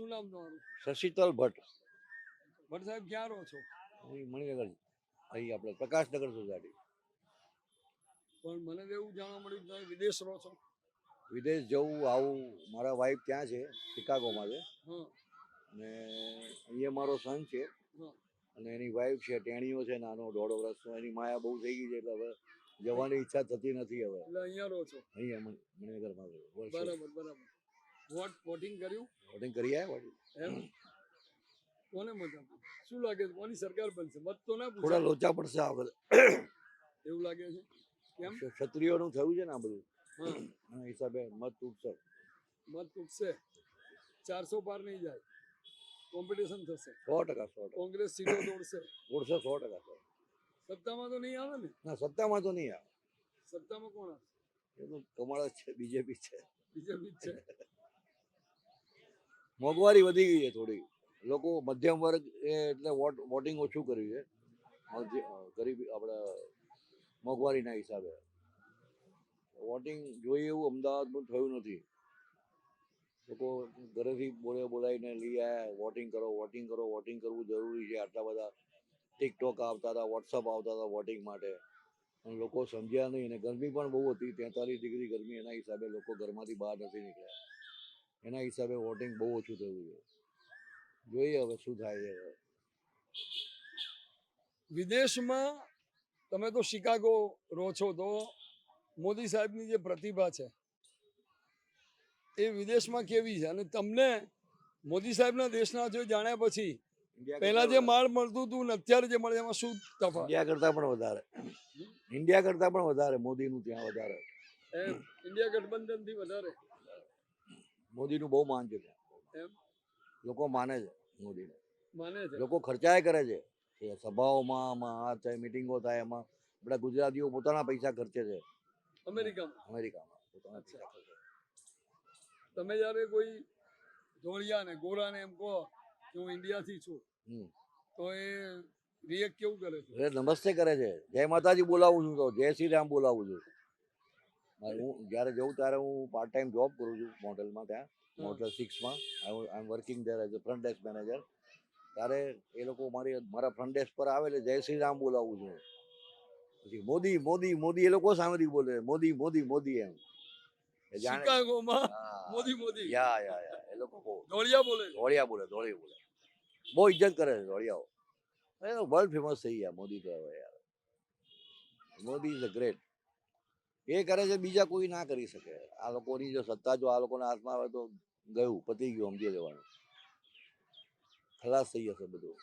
શું નામ તમારું? શશીતલ ભટ્ટ. ભટ્ટ સાહેબ ક્યાં રહો છો? અહીં મણિનગર, અહીં આપણે પ્રકાશનગર સોસાયટી. પણ મને તો એવું જાણવા મળ્યું કે તમે વિદેશ રહો છો. વિદેશ જવું આવું, મારા વાઈફ ત્યાં છે, શિકાગોમાં છે. હા અને અહીંયા મારો સન છે હા. અને એની વાઈફ છે, ટેણીઓ છે નાનો 1.5 વર્ષનો. એની માયા બહુ થઈ ગઈ છે એટલે હવે જવાની ઈચ્છા થતી નથી. હવે એટલે અહીંયા રહો છો. અહીંયા મણિનગરમાં બરાબર બરાબર. વોટિંગ કર્યું? વોટિંગ કરી આવ્યા. એમ કોને મત આપી? શું લાગે છે કોની સરકાર બનશે? મત તો ના થોડા પૂછાય. લોચા પડશે આ વખતે, એવું લાગે છે. કેમ? ક્ષત્રિયોનું થયું છે ને આ બધું, હા એના હિસાબે મત તૂટશે. મત તૂટશે. 400 પાર નહીં જાય. કોમ્પિટિશન થશે. 100%. કોંગ્રેસ સીટો તોડશે. 100%. સત્તામાં તો નહીં આવે ને? ના, સત્તામાં તો નહીં આવે. સત્તામાં કોણ આવે? એ તો કમળ જ છે, બીજેપી છે. બીજેપી જ છે. મોંઘવારી વધી ગઈ છે થોડી. લોકો મધ્યમ વર્ગ એટલે વોટિંગ ઓછું કર્યું છે ગરીબ આપણે મોંઘવારીના હિસાબે. વોટિંગ જોઈએ એવું અમદાવાદમાં થયું નથી. લોકો ઘરેથી બોલાવીને લઈ આવ્યા, વોટિંગ કરો, વોટિંગ કરો. વોટિંગ કરવું જરૂરી છે. આટલા બધા ટિકટોક આવતા હતા, વોટ્સઅપ આવતા હતા વોટિંગ માટે, પણ લોકો સમજ્યા નહીં. અને ગરમી પણ બહુ હતી, 43 ડિગ્રી ગરમી. એના હિસાબે લોકો ઘરમાંથી બહાર નથી નીકળ્યા. એના હિસાબે વોટિંગ બહુ ઓછું થયું છે. જોઈએ હવે શું થાય છે. વિદેશમાં તમે તો શિકાગો રહો છો, તો મોદી સાહેબની જે પ્રતિભા છે એ વિદેશમાં કેવી છે? અને તમને મોદી સાહેબના દેશના જો જાણ્યા પછી પહેલા જે માળ મળતું હતું ને અત્યારે જે મળે એમાં શું તફાવત? ઇન્ડિયા કરતા પણ વધારે. ઇન્ડિયા કરતા પણ વધારે મોદીનું ત્યાં વધારે. એમ ઇન્ડિયા ગઠબંધન થી વધારે મોદીનું બહુ માન છે ત્યાં. એમ લોકો માને છે મોદીને. માને છે. લોકો ખર્ચાય કરે છે સભાઓમાં, આ ચાહે મિટિંગો થાય એમાં. આપણા ગુજરાતીઓ પોતાના પૈસા ખર્ચે છે અમેરિકામાં પોતાના પૈસા ખર્ચે. તમે જયારે કોઈ ધોળિયા ને ગોરા ને એમ કહો કે હું ઇન્ડિયાથી છું, તો એ રિએક્ટ કેવું કરે છે? નમસ્તે કરે છે. જય માતાજી બોલાવું છું, તો જય શ્રી રામ બોલાવું છું. હું જ્યારે જઉં ત્યારે હું પાર્ટ ટાઈમ જોબ કરું છું મોટેલમાં, ત્યાં મોટેલ 6માં. I am working there as a front desk manager. ત્યારે એ લોકો મારા ફ્રન્ટ ડેસ્ક પર આવે એટલે જય શ્રી રામ બોલાવું છું. પછી મોદી મોદી મોદી એ લોકો સામેથી બોલે મોદી મોદી મોદી એમ. શિકાગોમાં મોદી મોદી યા એ લોકો ધોળિયા બોલે. ધોળિયા બોલે. બહુ ઇજ્જત કરે છે ધોળિયાઓ. વર્લ્ડ ફેમસ થઈ ગયા મોદી તો હવે યાર. Modi is a great. એ કરે છે, બીજા કોઈ ના કરી શકે. આ લોકોની જો સત્તા જો આ લોકોના હાથમાં આવે તો ગયું, પતી ગયું, સમજી લેવાનું. ખલાસ થઈ જશે બધું.